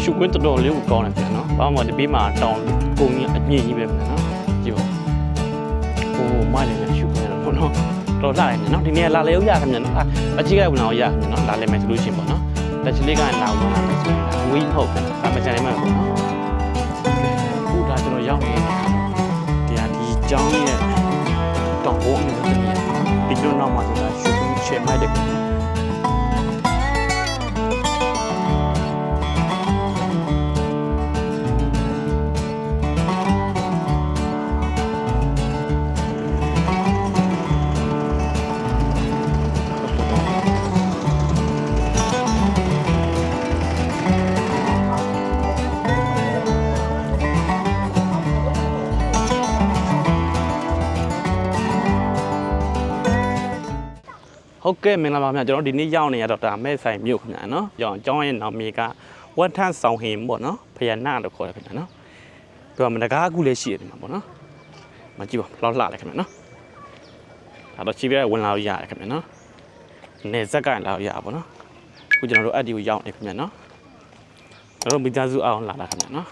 ရှုခွင့်တော်တော်လေးကိုကောင်းတယ်ခင်ဗျာနော်ဘာမှဒီဘေးမှာတောင်ကုန်းကြီးအမြင့်ကြီးပဲခင်ဗျာနော်ကြည့်ပါဟိုမိုက်လည်းရှုခွင့်တော့နော်တော်လာတယ်နော်ဒီနေ့လာလေဦးရခင်ဗျာနော်အကြီးကဝင်အောင်ရခင်ဗျာနော်လာလေမယ်ဆိုလို့ရှိရင်ပေါ့နော်လက်ချလေးကလာဝင်လာမယ်ဆိုရင်ဝီးဟုတ်တယ်အမချန်နေမှာပေါ့နော်ခုဒါကျွန်တော်ရောက်နေတာဒီကျောင်းရဲ့တောင်ဘုံနဲ့တည်းဒီလိုနောက်မှာဆိုတာရှုခွင့်ချေမိုက်တယ်ဟုတ်ကဲ့မင်္ဂလာပါခင်ဗျာကျွန်တော်ဒီနေ့ရောက်နေရတော့ဒါမဲ့ဆိုင်မြို့ခင်ဗျာနော်ကြောင်းကျောင်းရဲ့နောက်မြေကဝတ်ထန်းဆောင်ဟင်ပေါ့နော်ဖယာနာလို့ခေါ်တယ်ခင်ဗျာနော်သူကမတကားအခုလည်းရှိတယ်မှာပေါ့နော်မကြည့်ပါလောက်လှတယ်ခင်ဗျာနော်ဒါတော့ချိပြဲဝင်လာလို့ရတယ်ခင်ဗျာနော်နေဇက်ကလာလို့ရပါပေါ့နော်အခုကျွန်တော်တို့အက်ဒီကိုရောက်နေခင်ဗျာနော်ကျွန်တော်မိသားစုအောင်လာတာခင်ဗျာနော်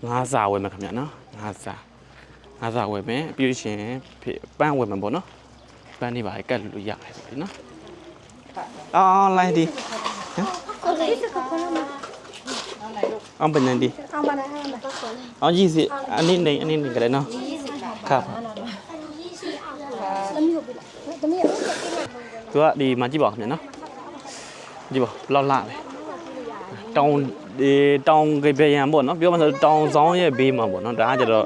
ငါးစာဝယ်မယ်ခင်ဗျာနော်ငါးစာဝယ်မယ်ပြီးရှင်ပန်းဝယ်မယ်ပေါ့နော်ပန်းနေပါကတ်လို့ရတယ်ဆိုပြီနော်အော်လိုက်ဒီအောင်ပန်းနေဒီအောင်ကြီးစီအနည်းနေကြတယ်နော်ครับသူကဒီမှာကြည့်ပါခင်ဗျာနော်ကြည့်ပါလောက်လာပဲတောင်ကြပြရန်ပေါ့နော်ပြောမှဆိုတောင်ဆောင်ရဲ့ဘေးမှာပေါ့နော်ဒါကကျတော့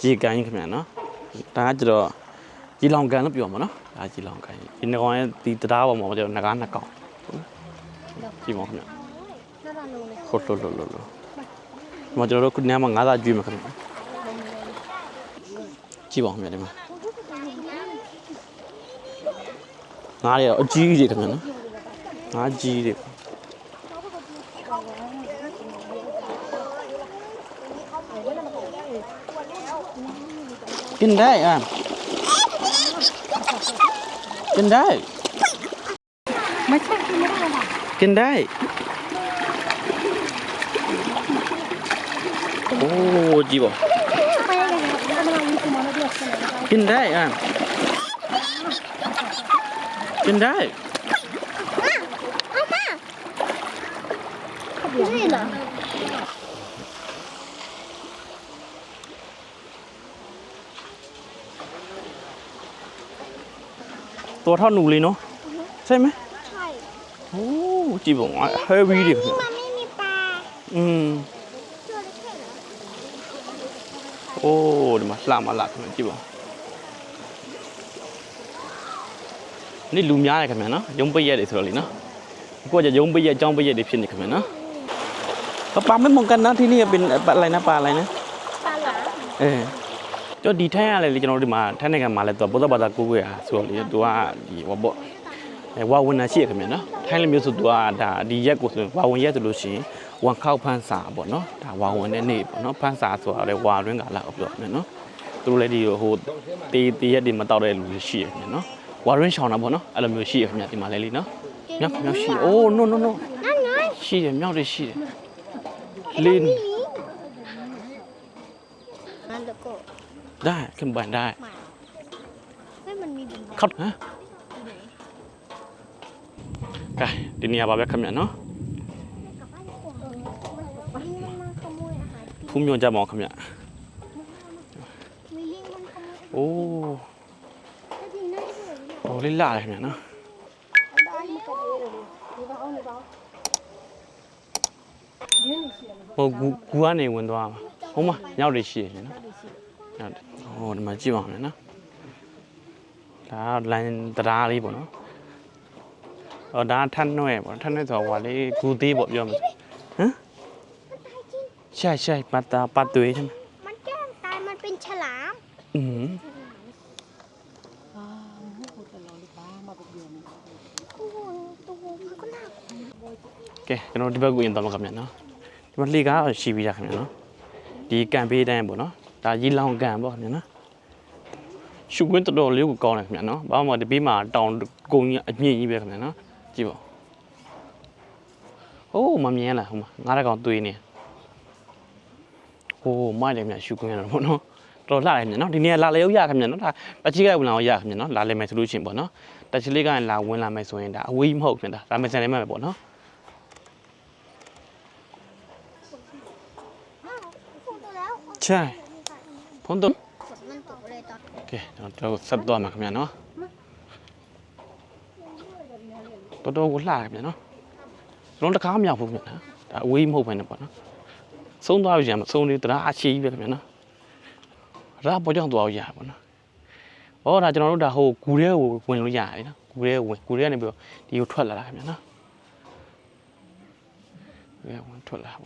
ရေကန်ကြီးခင်ဗျာနော်ဒါကကျတော့ကြီးလောင်ကန်လို့ပြောမှာနော်ဒါကြီးလောင်ကန်ဒီငကောင်ရဲ့ဒီတရားပေါ်မှာကျတော့ငကားနှစ်ကောင်ကြည့်ပါခင်ဗျာဟုတ်လို့မကျွန်တော်တို့ခုနကမှငါးသာကျွေးမှာခင်ဗျာကြည့်ပါခင်ဗျာဒီမှာငါးရအကြီးကြီးခင်ဗျာနော်ငါးကြီးတွေกินได้อ่ะกินได้ไม่ใช่กินได้โอ้จีบกินได้อ่ะกินได้นี่เหรอตัวเท่าหนูเลยเนาะใช่ไหมใช่โอ้จีบอ่ะเฮฟวี่ดิมันไม่มีปลาตัวเล็กเหรอโอ้ดีมาลากันจีบนี่ลุมยาเลยกันมั้ยเนาะยงไปเยอะเลยဆိုတော့လေเนาะကိုကจะยงไปเยอะจ้องไปเยอะดิဖြစ်နေกันมั้ยเนาะปลาไม่มองกันนะที่นี่เป็นอะไรนะปลาอะไรนะปลาหลาม就ဒီထိုင်းရလေကျွန်တော်တို့ဒီမှာထိုင်းနိုင်ငံမှာလည်းသူကဗုဒ္ဓဘာသာကိုးကွယ်ဟာဆိုတော့လေသူကဒီဟောပေါ့ဝါဝင်နာရှိရခင်ဗျနော်ထိုင်းလည်းမျိုးဆိုသူကဒါဒီရက်ကိုဆိုဝါဝင်ရက်ဆိုလို့ရှိရင်ဝန်ခောက်ဖန်းစာပေါ့နော်ဒါဝါဝင်တဲ့နေ့ပေါ့နော်ဖန်းစာဆိုတာလေဝါတွင်းကလာအောင်ပြောမယ်နော်သူတို့လည်းဒီဟိုတေးရက်တွေမတောက်တဲ့လူတွေရှိရခင်နော်ဝါတွင်းရှောင်းတာပေါ့နော်အဲ့လိုမျိုးရှိရခင်ဗျဒီမှာလည်းလीနော်မြောက်ရှိအိုး no ရှိတယ်မြောက်တွေရှိတယ်လင်းได้ขึ้นบ้านได้ไม่มันมีดินเข้าฮะไก่ดินเนี่ยบาแบบคำเนี่ยเนาะพุ่มโยนจะมองคำเนี่ยโอ้ลิล่าอะไรเนี่ยเนาะโอ้กูว่าเนี่ยวนตัวมาโอ้มาเงาเลยชี้เนี่ยเนาะโอ้ဒီမှာကြည့်ပါမယ်နော်ဒါလိုင်းတရားလေးပေါ့နော်ဟောဒါထန်းနွဲပေါ့ထန်းနွဲဆိုတော့ဟိုလေးဂူသေးပေါ့ပြောမှာဟမ်ใช่ปลาသွေးใช่มั้ยมันแกล้งตายมันเป็นฉลามကဲကျွန်တော်ဒီဘက်ကိုရင်တော့မှာခင်ဗျာနော်ဒီမှာလှေကားရှိပြီးတာခင်ဗျာနော်ဒီကံပေးတိုင်းပေါ့နော်ဒါရီလောင်ကန်ပေါ့ခင်ဗျာနော်ရှုခွင့်တော်တော်လေးကိုကောင်းတယ်ခင်ဗျာနော်ဘာမှဒီဘေးမှာတောင်ကုန်းကြီးအမြင့်ကြီးပဲခင်ဗျာနော်ကြည့်ပါဟ Oh, mammy, la, not a got doing it. Oh, my name is Shukum, no. La, no, the near La Leo Yak, but you will now yak, no, La Le Solution, no. That's legal and la when I may swing that. We hope that I may say, no. Chai. Ponto. Okay, don't sub door, Macamiano. Toto will laugh, you know. Don't come out of me, that we move in upon. So now, I'm so near to achieve, you know. Rapojon to our yabon. Oh, I don't know the whole Korea when we are, Korean, you tell her, you know. We want to laugh.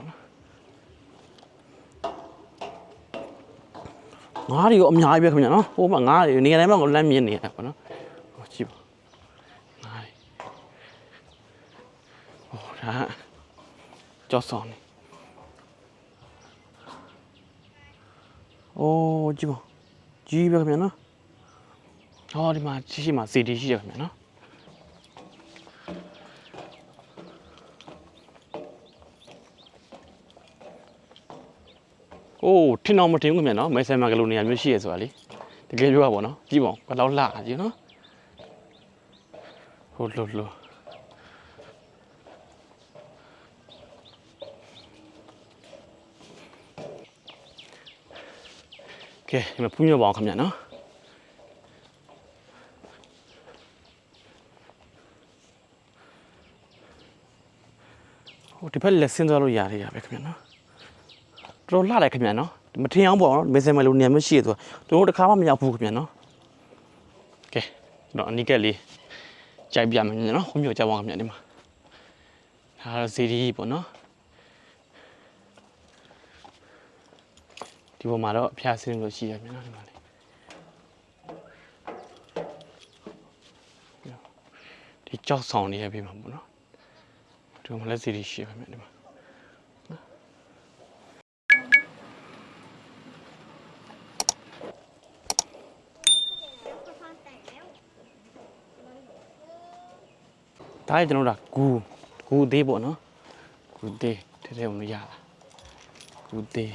Ngõ đi ôm nhai biết không nhỉ nó, ôm mà ngã thì này mà còn làm gì nè, nó, chịu, này, đã, cho sòn, chịu, biết không nhỉ nó, đi mà chỉ mà xì đi chỉ được nhỉ nó, thiên nào mà thiên không nhỉ nó, mấy xem mà cái lúa này mới xì rồi đi, thì cái lúa bỏ nó, chịu, cái lúa lạ chứ nó, lúa. Okay, mà phun nhiều bọt không nhỉ nó. Thì phải là xin ra luôn giả thì vậy không nhỉ nó. Rồi lại không nhỉ nó. Mà thiên ông bỏ bây giờ mà luôn niệm mới xịt rồi. Tôi đã khám mà nhập phụ không nhỉ nó. Okay, đó ní cái gì. Chạy bịa mà nhỉ nó, không nhiều chạy bọt không nhỉ mà. Là gì đi bỏ nó. Thì mà đó phía xin rồi xịt nhỉ nó. Thì cho sòng đi hay mà bỏ nó. Tôi mà lấy gì đi xịt không nhỉ mà. Thái cho nó là cu tê bộ nó, cu tê, thế theo nó già, cu tê,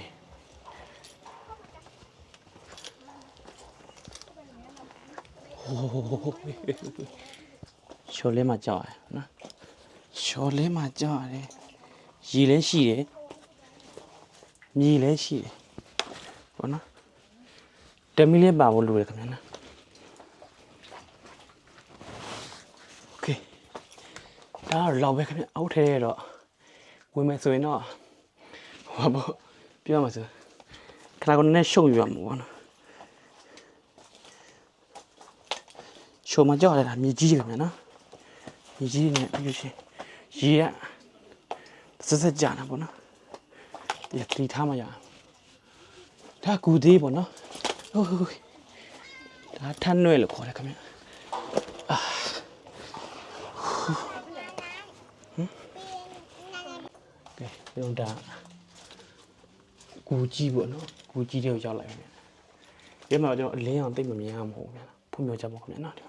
cho lên mà chọi, nó, cho lên mà chọi đấy, gì lên xì đấy, gì lên xì đấy, bộ nó, đem mi lên bảo một lùi cái này. Đó là lâu về cái áo thề rồi, quên mẹ rồi nó, hoa bò, biết mà rồi, cái nào con này show gì mà show mà cho là mi gì cái nó, mi gì này, mi gì á, rất chán à bọn nó, thì tham mà ya,ถ้ากูดีbọn nó, đã than nuôi là khó đấy các bạn. Chúng ta cú chi bữa nó cú chi đều cho lại cái mà cho lấy hàng tinh mà mình ham hổ phun nhiều cho bọc nữa đi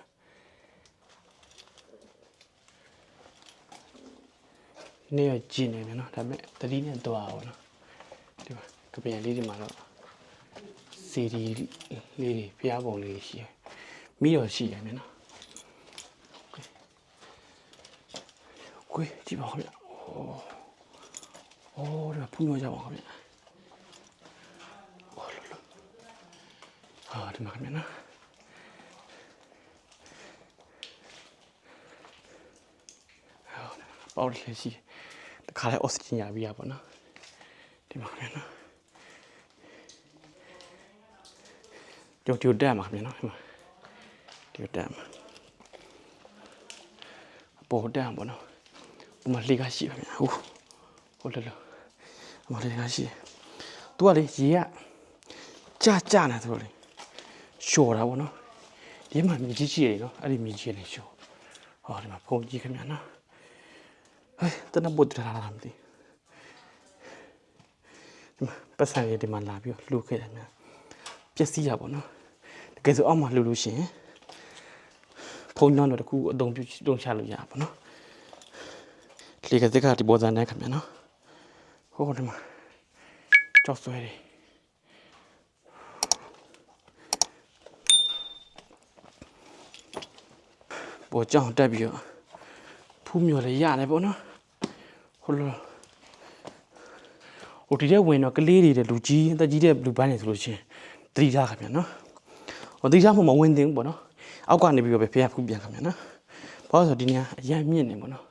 nè chi này nó thằng mẹ tao đi nè tao vào nó đi cái bây giờ đi mà nó xì đi phía bồng đi xì mi ở xì này nó quay chỉ bảo mẹ rồi phun nhiều cho bọc mẹ đi mà mẹ nó bao đi lấy gì khá là oxygen nhà bia bọn nó đi mà mẹ nó điều đạm mà mẹ nó mà điều đạm bổ đạm bọn nó mà lấy cái gì mẹ lơ mà lấy cái gì tua đi gì á cha này thôi show ra bọn nó đi mà mình chỉ nó anh mình chỉ này show đi mà phong gì cái mẹ nó tao nó bột ra làm gì bắt sang cái đi mà làm việc lưu cái này biết gì à bọn nó cái số ông mà lưu xí phong non rồi khu đông xa lưu nhà bọn nó လေကစစ်ကဒီပေါ်စံနဲ့ခင်ဗျာနော်ဟိုဒီမှာကြောက်ဆွဲတယ်ပေါ်ကြောင်တက်ပြီးတော့ဖူးမြော်လည်းရတယ်ပေါ့နော်ဟိုလိုဟိုဒီတဲ့ဝင်တော့ကလေးတွေတဲ့လူကြီးအသက်ကြီးတဲ့လူပန်းနေဆိုလို့ချင်းတတိထားခင်ဗျာနော်ဟိုတတိထားမှမဝင်သင့်ဘူးပေါ့နော်အောက်ကနေပြီးတော့ပဲဖះဖူးပြန်ခင်ဗျာနော်ဘာလို့ဆိုဒီနေရာအရန်မြင့်နေပေါ့နော်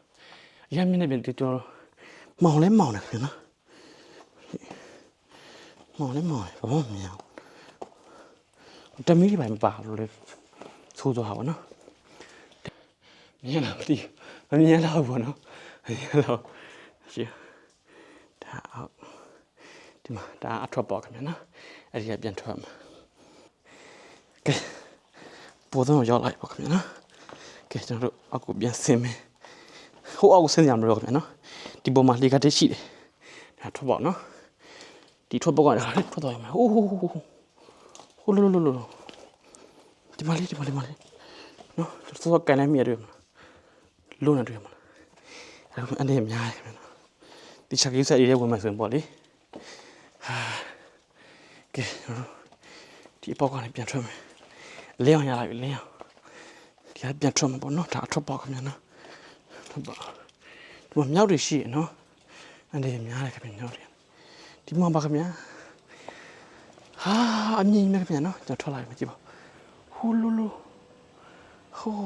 အရန်မြင့်နေပြီကျွန်တော်မောင်လဲမောင်တယ်ခင်ဗျာနော်မောင်လဲမောင်ဘာမှမမြင်ဘူးတမီးတွေပဲမပါလို့လေဆိုးသွားပါဘောနော်မြင်လားမသိမမြင်တော့ဘောနော်မြင်တော့ရှင်းဒါအောက်ဒီမှာဒါအထွက်ပေါ်ခင်ဗျာနော်အဲ့ဒီကပြန်ထွက်မှာကဲပေါ်တော့ရောက်လိုက်ပါခင်ဗျာနော်ကဲကျွန်တော်တို့အောက်ကိုပြန်ဆင်းမယ်ဟိုအောက်ကိုဆင်းကြမှာတော့ခင်ဗျာနော်ဒီပေါ်မှာလေကတက်ရှိတယ်ဒါထွက်ပေါ်နော်ဒီထွက်ပေါ်ကထွက်သွားရမှာဟိုဟိုလိုဒီမှာလေးနော်စောကန်နေမြရတွေ့မှာလုံးနေတွေ့မှာအဲ့ဒါအနေအများတယ်ခင်ဗျာနော်ဒီချက်ကြီးဆက်ရေးဝင်မှဆိုရင်ပေါ့လေဟာကဲဒီပေါက်ကနေပြန်ထွက်မယ်လင်းအောင်ရလိုက်ပြီလင်းအောင်ဒီကပြန်ထွက်မှာပေါ့နော်ဒါအထွက်ပေါက်ခင်ဗျာနော်ထွက်ပေါက်ဒီမှာမြောက်တွေရှိရနော်အနေအများတယ်ခင်ဗျာမြောက်တွေဒီမှာပါခင်ဗျာဟာအမြင်မဲ့ခင်ဗျာနော်ကျွန်တော်ထွက်လာပြီမကြည့်ပါဟိုလိုဟို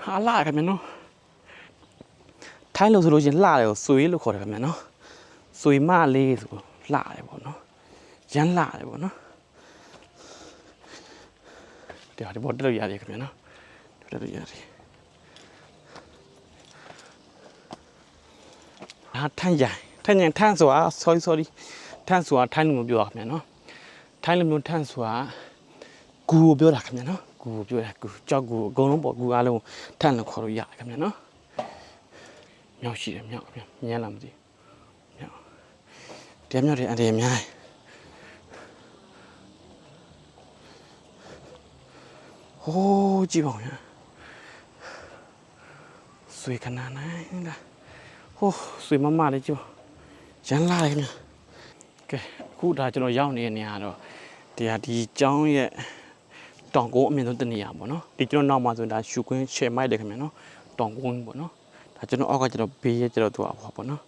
ဟာလာခင်ဗျာနော်ထိုင်းလို့ဆိုလို့ချင်းလှတယ်ကိုဆွေးလို့ခေါ်တယ်ခင်ဗျာနော်ဆွေမလေးဆိုလှတယ်ပေါ့နော်ရမ်းလှတယ်ပေါ့နော်ဒီပေါ်တက်လို့ရတယ်ခင်ဗျာနော်တက်လို့ရတယ်ဟာထန်းကြိုင်ထန်းဆိုတာ sorry ထန်းဆိုတာထိုင်းလူမျိုးပြောတာခင်ဗျာနော်ထိုင်းလူမျိုးထန်းဆိုတာဂူကိုပြောတာခင်ဗျာနော်ဂူကိုပြောတာဂူကြောက်ဂူအကုန်လုံးပေါ့ဂူအားလုံးထန်းလို့ခေါ်လို့ရတယ်ခင်ဗျာနော်မြောက်ရှိတယ်မြောက်ခင်ဗျာမြင်လားမသိမြောက်တရားမြောက်တယ်အန်တီအများဟိုးကြည့်ပါဦးညာဆွေခဏနိုင်လားဟိုးဆွေမမလေးကြည့်ရမ်းလာတယ်ခင်ဗျာကဲအခုဒါကျွန်တော်ရောက်နေတဲ့နေရာတော့ဒီကျောင်းရဲ့တောင်ကုန်းအမြင့်ဆုံးတနေရာပေါ့နော်ဒီကျွန်တော်နောက်မှာဆိုဒါရှူကွင်းချယ်မိုက်တယ်ခင်ဗျာနော်တောင်ကုန်းပေါ့နော်ဒါကျွန်တော်အောက်ကကျွန်တော်ဘေးရဲ့ကျွန်တော်သူ့အဖွာပေါ့နော်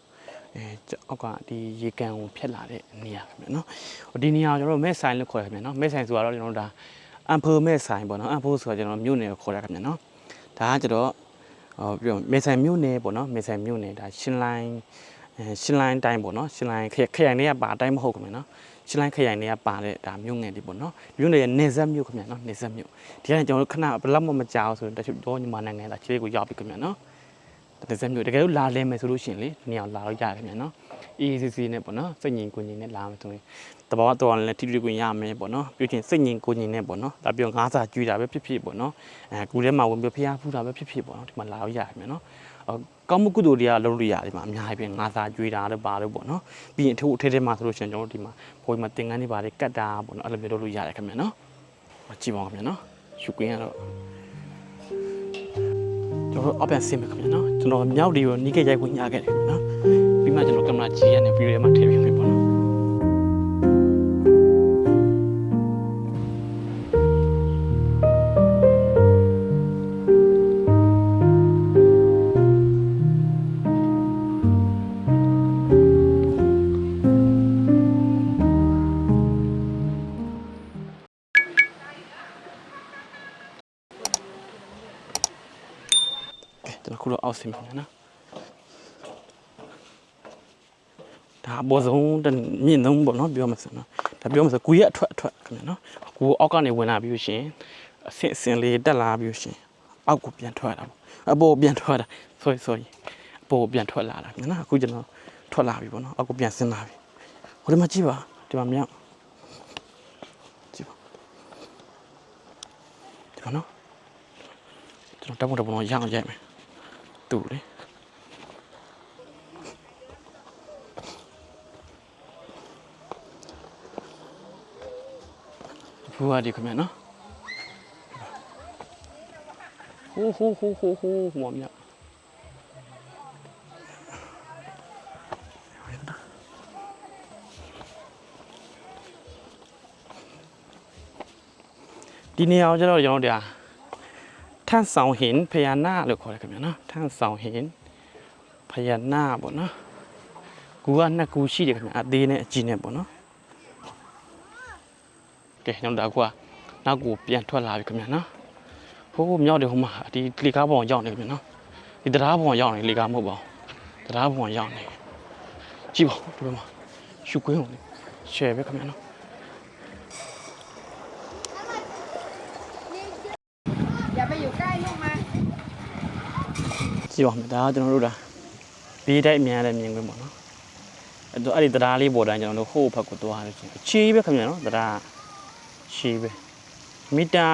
အောက်ကဒီရေကန်ကိုဖျက်လာတဲ့နေရာခင်ဗျာနော်ဒီနေရာကျွန်တော်မဲဆိုင်လို့ခေါ်ရခင်ဗျာနော်မဲဆိုင်ဆိုတော့ကျွန်တော်ဒါအမ်ဖိုမဲဆိုင်ပေါ့နော်အမ်ဖိုဆိုတာကျွန်တော်မြို့နယ်ကိုခေါ်ရခင်ဗျာနော်ဒါကကျွန်တော်ပြောမဲဆိုင်မြို့နယ်ပေါ့နော်မဲဆိုင်မြို့နယ်ဒါရှင်းလိုင်းတိုင်းပေါ့နော်ရှင်းလိုင်းခရိုင်တွေကပါအတိုင်းမဟုတ်ခင်ဗျာနော်ရှင်းလိုင်းခရိုင်တွေကပါတဲ့ဒါမြို့ငယ်တွေပေါ့နော်မြို့နယ်ရဲ့နေဆက်မြို့ခင်ဗျာနော်နေဆက်မြို့ဒီကနေ့ကျွန်တော်တို့ခဏဘယ်လောက်မှမကြောက်ဆိုတော့တချို့တော့ညီမနိုင်ငံသားခြေလေးကိုရောက်ပြီခင်ဗျာနော်နေဆက်မြို့တကယ်လို့လာလဲမယ်ဆိုလို့ရှိရင်လေနေအောင်လာတော့ရတယ်ခင်ဗျာနော် ECC နဲ့ပေါ့နော်စိတ်ငြိမ်ကိုငြိမ်နဲ့လာမယ်ဆိုရင်တဘာဝတော်လည်းထိတွေ့ခွင့်ရမယ်ပေါ့နော်ပြုချင်းစိတ်ငြိမ်ကိုငြိမ်နဲ့ပေါ့နော်ဒါပြောငါးစာကျွေးတာပဲဖြစ်ဖြစ်ပေါ့နော်ကူထဲမှာဝင်ပြီးဖျားဖူးတာပဲဖြစ်ဖြစ်ပေါ့နော်ဒီမှာလာတော့ရတယ်ခင်ဗျာနော်ကောင်းမှုကုသိုလ်တွေကလုပ်လို့ရတယ်ဒီမှာအများကြီးပဲငါးစာကျွေးတာလို့ပါလို့ပေါ့နော်ပြီးရင်အထဲထဲမှာဆိုလို့ရှိရင်ကျွန်တော်တို့ဒီမှာဘိုးကြီးမှာသင်္ကန်းတွေပါတယ်ကတ်တာပေါ့နော်အဲ့လိုမျိုးလုပ်လို့ရတယ်ခင်ဗျာနော်ကြည့်ပါဦးခင်ဗျာနော်ရှုကွင်းကတော့ကျွန်တော်အပြန်ဆင်းမယ်ခင်ဗျာနော်ကျွန်တော်မြောက်ဒီကိုနီးခဲ့ရိုက်ခွင့်ရခဲ့တယ်ခင်ဗျာနော်ပြီးမှကျွန်တော်ကင်မရာကြီးရနေဗီဒီယိုထဲမှာထည့်ပေးမယ်ပေါ့နော်ကျွန်တော်ခုတော့အောက်ဆင်းမယ်နော်ဒါဘောဆုံးတမြင့်ဆုံးပေါ့နော်ပြောမှဆိုနော်ဒါပြောမှဆိုကူရအထွက်ခင်ဗျာနော်ကူအောက်ကနေဝင်လာပြီးရှင်အဆင်လေးတက်လာပြီးရှင်အောက်ကိုပြန်ထွက်လာပေါ့အပေါ်ပြန်ထွက်တာ sorry အပေါ်ပြန်ထွက်လာတာခင်ဗျာနော်အခုကျွန်တော်ထွက်လာပြီပေါ့နော်အောက်ကိုပြန်ဆင်းလာပြီဟိုဒီမှာကြည့်ပါဒီမှာမြောက်ကြည့်ပါဒီမှာနော်ကျွန်တော်တက်ဖို့တော့ရအောင်ရိုက်မယ်တူလေဘူဟာဒီခင်ဗျာနော်ဟိုးမောင်မြ ဒီနေရာကိုကျတော့ကျွန်တော်တို့ထန့်ဆောင်ဟင်ဖယာနာလို့ခေါ်တယ်ခင်ဗျာနော်ထန့်ဆောင်ဟင်ဖယာနာပေါ့နော်ကူကနှစ်ကူရှိတယ်ခင်ဗျာအသေးနဲ့အကြီးနဲ့ပေါ့နော်ကဲကျွန်တော်တို့နောက်ကူပြန်ထွက်လာပြီခင်ဗျာနော်ဟိုးမြောက်တယ်ဟိုမှာဒီလေကားပေါ်ရောက်နေခင်ဗျာနော်ဒီတရားပေါ်ရောက်နေလေကားမဟုတ်ပါဘူးတရားပေါ်ရောက်နေကြည့်ပါဒီဘက်မှာရှုခွင်းအောင်ရှယ်ပဲခင်ဗျာနော်ကြည့်ပါမယ်ဒါကကျွန်တော်တို့ဘေးတိုက်အများနဲ့မြင်ခွင့်ပေါ့နော်အဲ့ဒီတရားလေးပေါ်တိုင်းကျွန်တော်တို့ဟိုးဘက်ကိုသွားရချင်းချေးပဲခင်ဗျာနော်တရားချေးပဲမီတာ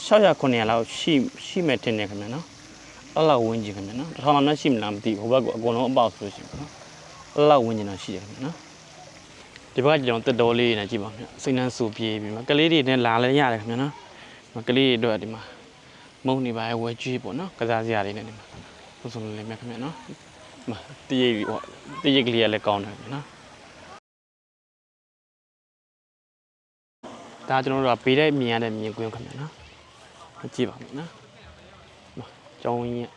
600 900လောက်ရှိမဲ့တင်နေခင်ဗျာနော်အဲ့လောက်ဝန်းကျင်ခင်ဗျာနော်တစ်ထောင်လောက်ရှိမလားမသိဘူးဟိုဘက်ကအကုန်လုံးအပေါက်ဆိုလို့ရှိရင်ပေါ့နော်အဲ့လောက်ဝန်းကျင်တော့ရှိတယ်ခင်ဗျာနော်ဒီဘက်ကကျွန်တော်တက်တော်လေးနဲ့ကြည့်ပါမယ်စိတ်နှမ်းဆူပြေးပြီးမှကလေးတွေနဲ့လာလဲရတယ်ခင်ဗျာနော်ကလေးတွေအတွက်ဒီမှာမုံနေပါရဲ့ဝဲကျွေးပေါ့နော်ကစားစရာတွေနဲ့ဒီမှာဆိုဆိုလေးမြတ်ခင်ဗျာနော်တရိပ်ပေါ့တရိပ်ကလေးကလည်းကောင်းတယ်နော်ဒါကျွန်တော်တို့ကပေးတဲ့မြင်ရတဲ့မြင်ကွင်းခင်ဗျာနော်ကြည့်ပါမယ်နော်ကျောင်းကြီး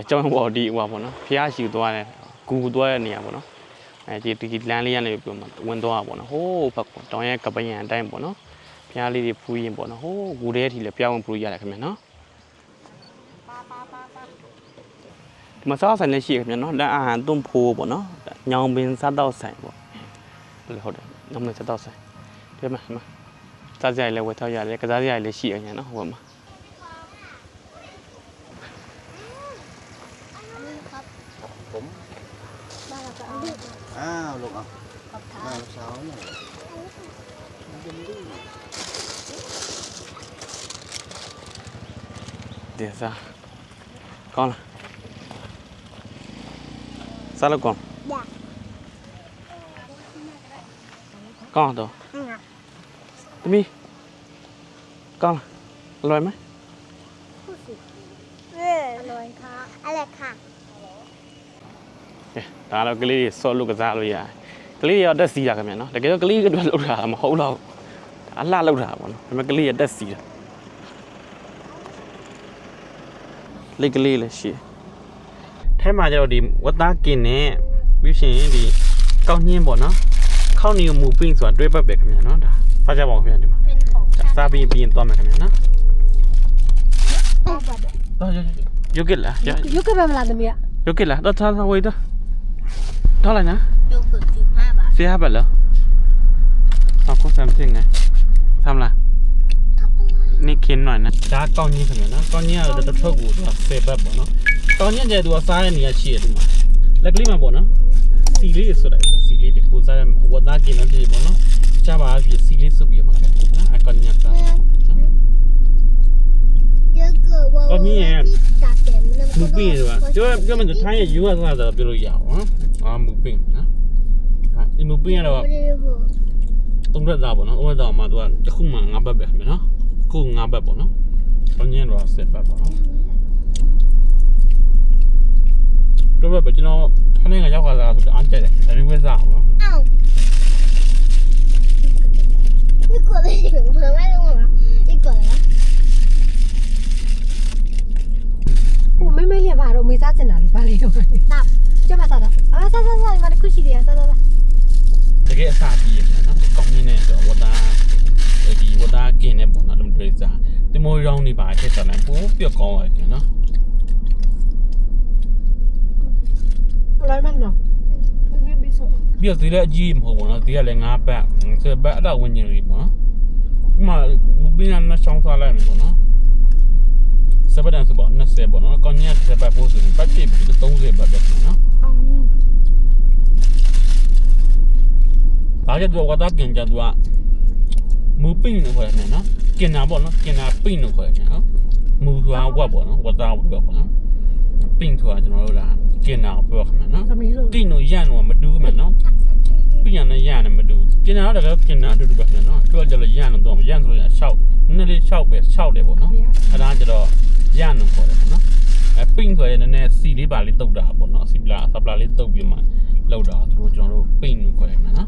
ကျောင်းပေါ်ဒီဟိုပါပေါ့နော်ဖျားရှိသွားတယ်ဂူသွားတဲ့နေရာပေါ့နော်ဒီလမ်းလေးရနေပြီးဝင်သွားတာပေါ့နော်ဟိုးဘက်တောင်ရဲ့ကပယံအတိုင်းပေါ့နော်ဖျားလေးတွေဖူးရင်ပေါ့နော်ဟိုးဂူထဲထိလည်းပြောင်းဝင်ဖူးရတယ်ခင်ဗျာနော်ဒီမှာစားဆိုင်လည်းရှိရခင်ဗျာနော်ဒါအာဟန်သွန်းဖိုးပေါ့နော်ညောင်ပင်စားတော့ဆိုင်ပေါ့ဟုတ်တယ်ညောင်ပင်စားတော့ဆိုင်ဒီမှာစားစရာလည်းဝယ်ထားရတယ်ကစားစရာလည်းရှိရခင်ဗျာနော်ဟိုမှာอ้าวลูกอ่ะมาลูกสาวเนี่ยเดี๋ยวซะก่อนซะแล้วก่อนก่อนตัวมีก่อนอร่อยไหมอร่อยค่ะอะไรค่ะဒါတော့ကလေးတွေဆော့လို့ကစားလို့ရတယ်ကလေးတွေတော့တက်စီတာခင်ဗျာနော်တကယ်တော့ကလေးတွေလောက်တာမဟုတ်တော့အလှလောက်တာပေါ့နော်ဒါပေမဲ့ကလေးတွေတက်စီတာလေကလေးလည်းရှိထဲမှာကျတော့ဒီဝတ်သားကင်နဲ့ပြီးရှင်ဒီကောက်ညင်းပေါ့နော်ခောက်နေမူပင်းဆိုတာတွဲပတ်ပဲခင်ဗျာနော်ဒါဖားကြပါဦးခင်ဗျာဒီမှာ เป็นของฉัน စားပြီးရင်သွားမယ်ခင်ဗျာနော် ต้องแบบ တော့ရုပ်ကလား ยุคแบบเวลาตรงนี้ ရုပ်ကလားတော့ထားဝေးတော့ထောက်လိုက်နော် โยเกิร์ต15 บาท 15 บาทเหรอเอาก็30ไงทำล่ะนี่เค็นหน่อยนะဒါကောင်းကြီးခင်ဗျာနော်ကောင်းကြီးကတော့တစ်ထုပ်ကိုသူက10 ဘတ်ပေါ့နော်ကောင်းကြီးကျသူကစားတဲ့နေရာရှိတယ်ဒီမှာလက်ကလေးမှာပေါ့နော်စီလေးဆိုတဲ့စီလေးတကူစားတဲ့ဝတ်သားกินလို့ဖြစ်ပေါ့နော်ချပါအဖြစ်စီလေးစုပ်ပြီးမှကနော်အကောင်းကြီးစားနော်โยเกิร์ตว่าที่ตัดแต่มัน မူပင်းဆိုတာပြောမှထိုင်းရဲ့ယူရသွားတာပြောလို့ရအောင်နော်အာမူပင်းနော်ဒီမူပင်းကတော့သုံးရက်သားပေါ့နော်သုံးရက်သားမှာသူကတစ်ခုမှ9 ဘတ်ပဲခင်ဗျာနော်ခု9 ဘတ်ပေါ့နော်ကောင်းကြီးတော့10 ဘတ်ပေါ့နော်တော့ပဲကျွန်တော်ထိုင်းကရောက်လာတာဆိုတော့အန်တက်တယ်ဒါပေမဲ့စားအောင်อ้าวนี่กดไปถึงเพิ่มไม่รู้หรอนี่กดแล้ว我妹妹练吧，我没咋在哪里把练完。ตับ叫嘛啥的？啊，啥，你妈的快些点，啥。တကယ်အစားပြေးတယ်နော်ကောင်းကြီးနဲ့တော့ဝတ်သားဒီဝတ်သားกินနေပေါ့နော်ဒီလိုစားဒီမိုးရောင်းနေပါထက်စားလိုက်ပိုးပြက်ကောင်းလိုက်တယ်နော်来慢点。ပြက်သေးတဲ့အကြီးမဟုတ်ဘူးနော်ဒီကလည်း9 ဘတ်10 ဘတ်အဲ့ဒါဝင်ကျင်ပြီပေါ့နော်ဥမာမူပင်းကနှစ်ချောင်းစားလိုက်ပြီပေါ့နော်စပဒန်ဆိုပေါ့20ပေါ့နော်ကောင်းကြီးက10 ဘတ်ပို့ဆိုရင်ဘတ်ပြည့်ပြီး30 ဘတ်ပဲနော်ဒါကြတော့ဝတ်သားกินကြတော့မူပင်းလို့ခေါ်တယ်နော်กินတာပေါ့နော်กินတာပင်းလို့ခေါ်တယ်နော်မူဆိုတာဝတ်ပေါ့နော်ဝတ်သားဝတ်ပေါ့နော်ပင်းဆိုတာကျွန်တော်တို့ကกินတာပြောခမယ်နော်တိနိုရန်တော့မတူးမယ်နော်ပြညာနဲ့ရန်နဲ့မတူးกินတာတော့กินတာအတူတူပဲခင်ဗျာနော်သူကကျတော့ရန်တော့ရန်ဆိုရင်6နည်းနည်းလေး6ပဲ6တယ်ပေါ့နော်အဲ့ဒါကျတော့ရန်တော့ခေါ်တယ်ပေါ့နော်ပင်းဆိုရင်နည်းနည်းစီလေးပါလေးတုတ်တာပေါ့နော်စီပလာဆပ်လာလေးတုတ်ပြီးမှလောက်တာသူတို့ကျွန်တော်တို့ပင်းလို့ခေါ်တယ်နော်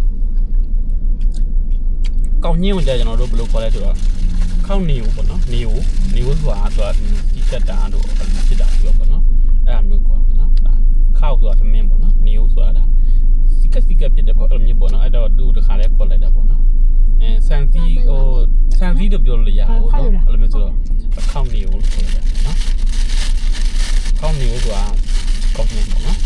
ကောင်းညင်းဝင်ကြကျွန်တော်တို့ဘယ်လိုခေါ်လဲဆိုတော့ခ ခေါက်နေဦးပေါ့နော်နေဦးဆိုတာဒီကတ်တာတို့ဖြစ်တာပြောပေါ့နော်အဲ့ဒါမျိုးကွာမယ်နော်ဒါခေါက်ဆိုတာသမင်းပေါ့နော်နေဦးဆိုတာဒါစီကဖြစ်တယ်ပေါ့အဲ့လိုမျိုးပေါ့နော်အဲ့တော့သူ့တခါလဲခေါ်လိုက်တာပေါ့နော်ဆန်သီးလို့ပြောလို့ရအောင်နော်အဲ့လိုမျိုးဆိုတော့ခေါက်နေဦးလို့ခေါ်လိုက်တာနော်ခေါက်နေဦးဆိုတာကောင်းနေပေါ့နော်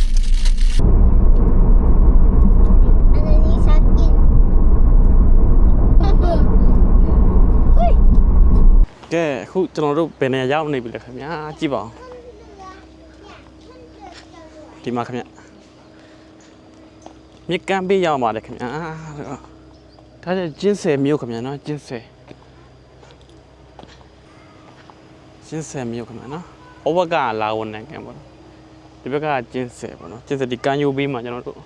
ကဲအခုကျွန်တော်တို့ဘယ်နေရာရောက်နေပြီလဲခင်ဗျာကြည့်ပါဦးဒီမှာခင်ဗျမြစ်ကမ်းပေးရောက်ပါတယ်ခင်ဗျာဒါကျင်းဆယ်မြို့ခင်ဗျာနော်ကျင်းဆယ်မြို့ခင်ဗျာနော်ဟိုဘက်ကလာဝန်နိုင်ငံပေါ့ဒီဘက်ကကျင်းဆယ်ပေါ့နော်ကျင်းဆယ်ဒီကမ်းရိုးပေးမှာကျွန်တော်တို့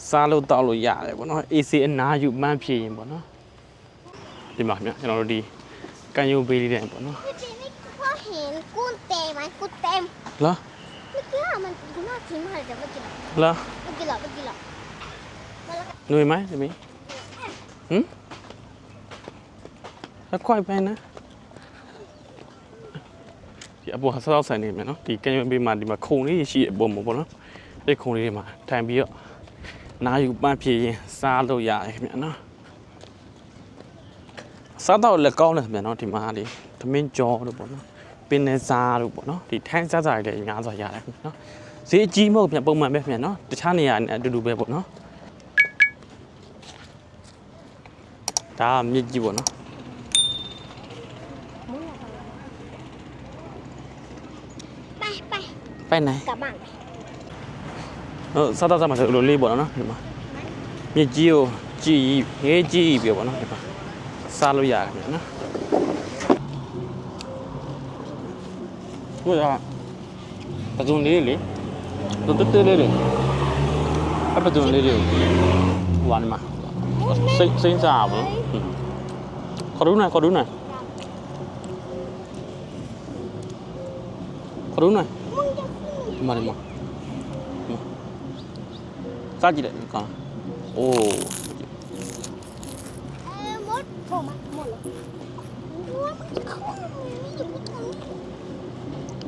စားလို့တောက်လို့ရတယ်ပေါ့နော် AC အနားယူမှန်းဖြည့်ရင်ပေါ့နော်ဒီမှာခင်ဗျာကျွန်တော်တို့ဒီကန်ယူပေးလေးတယ်ပေါ့နော် พ่อเห็นกุ้งเต็มไหมกุ้งเต็ม လား เมื่อกี้มันน่าทิ้งมากแต่ไม่กินหรอก လား ไม่กินหรอกไม่กินหรอก หน่วยไหมเดี๋ยวมีแล้วค่อยไปนะဒီအပေါ်ဆောက်ဆိုင်နေမယ်နော်ဒီကန်ယူပေးမှာဒီမှာခုံလေးရှိအပေါ်မှာပေါ့နော်ဒီခုံလေးတွေမှာထိုင်ပြီးတော့နားယူပန်းဖြည့်ရင်စားလို့ရတယ်ခင်ဗျာနော်စားတော့လက်ကောင်းတယ်ခင်ဗျာနော်ဒီမှာဒီသမင်းကြောတို့ပေါ့နော်ပင်နေစားတို့ပေါ့နော်ဒီထိုင်းစားတွေလည်းများစွာရတယ်ခင်ဗျာနော်ဈေးအကြီးမဟုတ်ပြန်ပုံမှန်ပဲခင်ဗျာနော်တခြားနေရာနဲ့အတူတူပဲပေါ့နော်ဒါမြစ်ကြီးပေါ့နော်ไปไหน กลับบ้าน စားတော့စားမှာဆိုလိုလေးပေါ့နော်ဒီမှာမြစ်ကြီးကိုကြည်ဟေးကြီးပြီပေါ့နော်ဒီမှာစားလို့ရတယ်ခင်ဗျာနော်ဟိုကပဇွန်လေးလေတူတူလေးလေအပဇွန်လေးလေဟိုကနေမှာစိမ့်စားပါဘောခေါ်ရူးနိုင်ခေါ်ရူးမာဒီမာစားကြည့်တယ်ကောင်းအိုး มดโผล่มาหมดเลย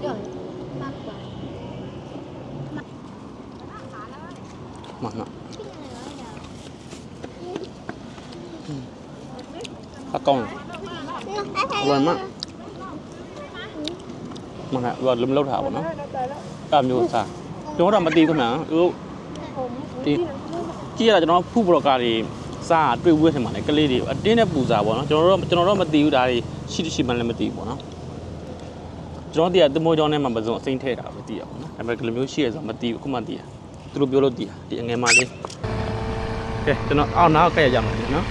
เดี๋ยวมากกว่า มาเนาะอากงอร่อยมากมันอะว่าลืมเล่าถามเนาะตามอยู่ซะကျွန်တော်တို့မသိဘူးခင်ဗျာဒီကြည့်ရတာကျွန်တော်ဖူးဘလော့ကာတွေစားတွေ့ဝဲထင်ပါလေကလေးတွေအတင်းနဲ့ပူစားပေါ့နော်ကျွန်တော်တို့မသိဘူးဒါတွေရှိမှလည်းမသိဘူးပေါ့နော်ကျွန်တော်တည်းကသမိုးကြောင်းထဲမှာပစုံအစိမ့်ထဲတာပဲသိရပါတော့ဒါပေမဲ့ကလေးမျိုးရှိရဆိုမသိဘူးအခုမှသိရသူတို့ပြောလို့သိရဒီအငယ်မလေးကဲကျွန်တော်အောက်နားကဲရမှာနော်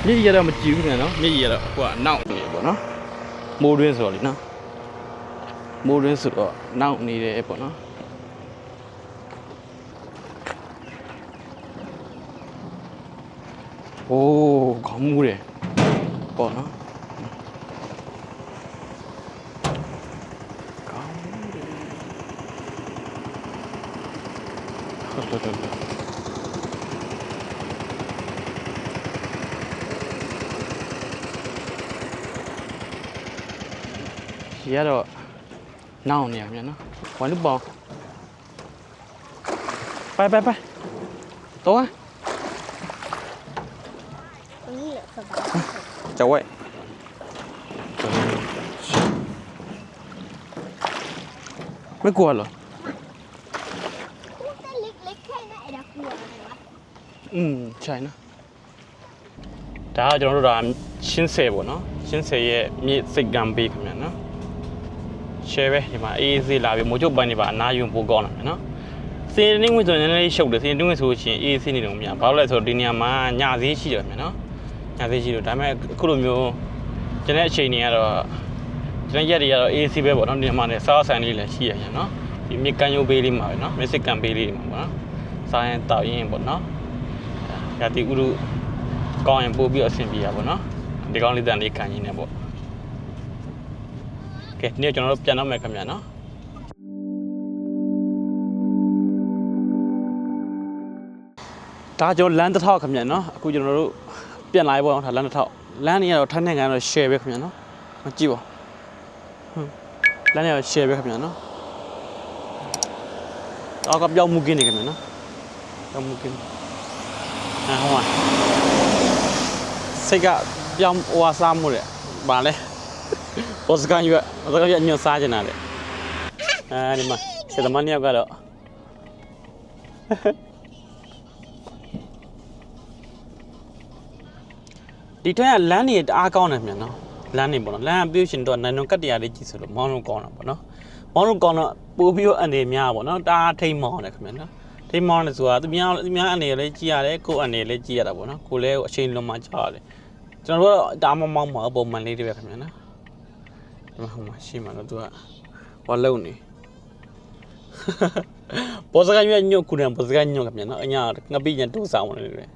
မြစ်ရတော့မကြည့်ဘူးခင်ဗျာနော်မြစ်ရတော့ဟိုကနောက်နေပေါ့နော်မိုးတွင်းဆိုတော့လေနော်မိုးတွင်းဆိုတော့နောက်နေတယ်ပေါ့နော်โอ้ခေါင်းမူးတယ်ပေါ့နော်ခေါင်းမူးတယ်ဟုတ်တယ်ရတော့နောက်နေရမြန်နော်ဝါလူပေါไปตัว ตรงนี้แหละสบาย จะไว้ไม่กลัวเหรอ กุ้งเส้นเล็กๆแค่นั้นไอ้ดากลัวอะไรวะ ใช่นะဒါကကျွန်တော်တို့ဒါရှင်းဆယ်ပေါ့နော်ရှင်းဆယ်ရဲ့မြေစိတ်ကံပေးခင်ဗျာနော်ရှယ်ပဲဒီမှာအေးအေးလာပြီးမိုးချုပ်ပန်းနေပါအနာယူပိုးကောင်းလာမယ်နော်စင်တင်းဝင်ဆိုရင်လည်းရှုပ်တယ်စင်တင်းဝင်ဆိုရှင်အေးအေးနေတော့မရဘာလို့လဲဆိုတော့ဒီနေရာမှာညဈေးရှိတယ်ခင်ဗျာနော်ညဈေးရှိတော့ဒါပေမဲ့အခုလိုမျိုးကျွန်တဲ့အချိန်တွေကတော့ကျွန်တော်ရက်တွေကတော့အေးအေးပဲပေါ့နော်ဒီမှာလည်းစားဆိုင်လေးလည်းရှိရရနော်ဒီမြေကန်ယုံပေးလေးမှာပဲနော်မြေစိတ်ကံပေးလေးမှာပေါ့နော်စားရင်တောက်ရင်ပေါ့နော်ရာတီဥရုကောင်းရင်ပို့ပြီးအဆင်ပြေရပါတော့ဒီကောင်းလေးတန်လေးခံရင်းနေပေါ့ကဲဒီနေ့ကျွန်တော်တို့ပြန်တော့မယ်ခင်ဗျာနော်ဒါကျွန်တော်လမ်းတစ်ထောက်ခင်ဗျာနော်အခုကျွန်တော်တို့ပြန်လာပြီပေါ့နော်ဒါလမ်းတစ်ထောက် လမ်းနေရတော့ထိုင်းနိုင်ငံတော့ share ပဲခင်ဗျာနော်မကြည့်ပါဟုတ်လမ်းနေတော့ share ပဲခင်ဗျာနော်အောက်ကပြောင်းမှုကင်းနေခင်ဗျာနော်ပြောင်းမှုကင်းဟိုမှာစိတ်ကပြောင်းဟိုအစားမှုလေဗာလဲဘောစကန်ရွက်ညွှန်စားနေတာလေဒီမှာစေတမန်ယောက်ကတော့ဒီထဲကလမ်းတွေတအားကောင်းတယ်မြန်နော်လမ်းတွေပေါ့နော်လမ်းကပြုရှင်တော့နိုင်တော့ကတ်တရာလေးကြည့်ဆိုလို့မောင်းလို့ကောင်းတာပေါ့နော်မောင်းလို့ကောင်းတော့ပို့ပြီးတော့အနေများပေါ့နော်တအားထိတ်မောင်းတယ်ခင်ဗျာနော်ထိတ်မောင်းတယ်ဆိုတာသူများအနေလည်းကြည့်ရတယ်ကိုယ်အနေလည်းကြည့်ရတာပေါ့နော်ကိုလည်းအချိန်လုံးမှကြောက်ရတယ်ကျွန်တော်တို့ကတားမောင်းမှာပုံမှန်လေးတွေပဲခင်ဗျာနော်ဒီမှာဟိုမှာရှိမှတော့သူကဟောလုံနေဘောစကန်ရွက်ညွတ်ကူတယ်ဘောစကန်ညွတ်ခင်ဗျာနော်အညာငပိညတူဆောင်နေတယ်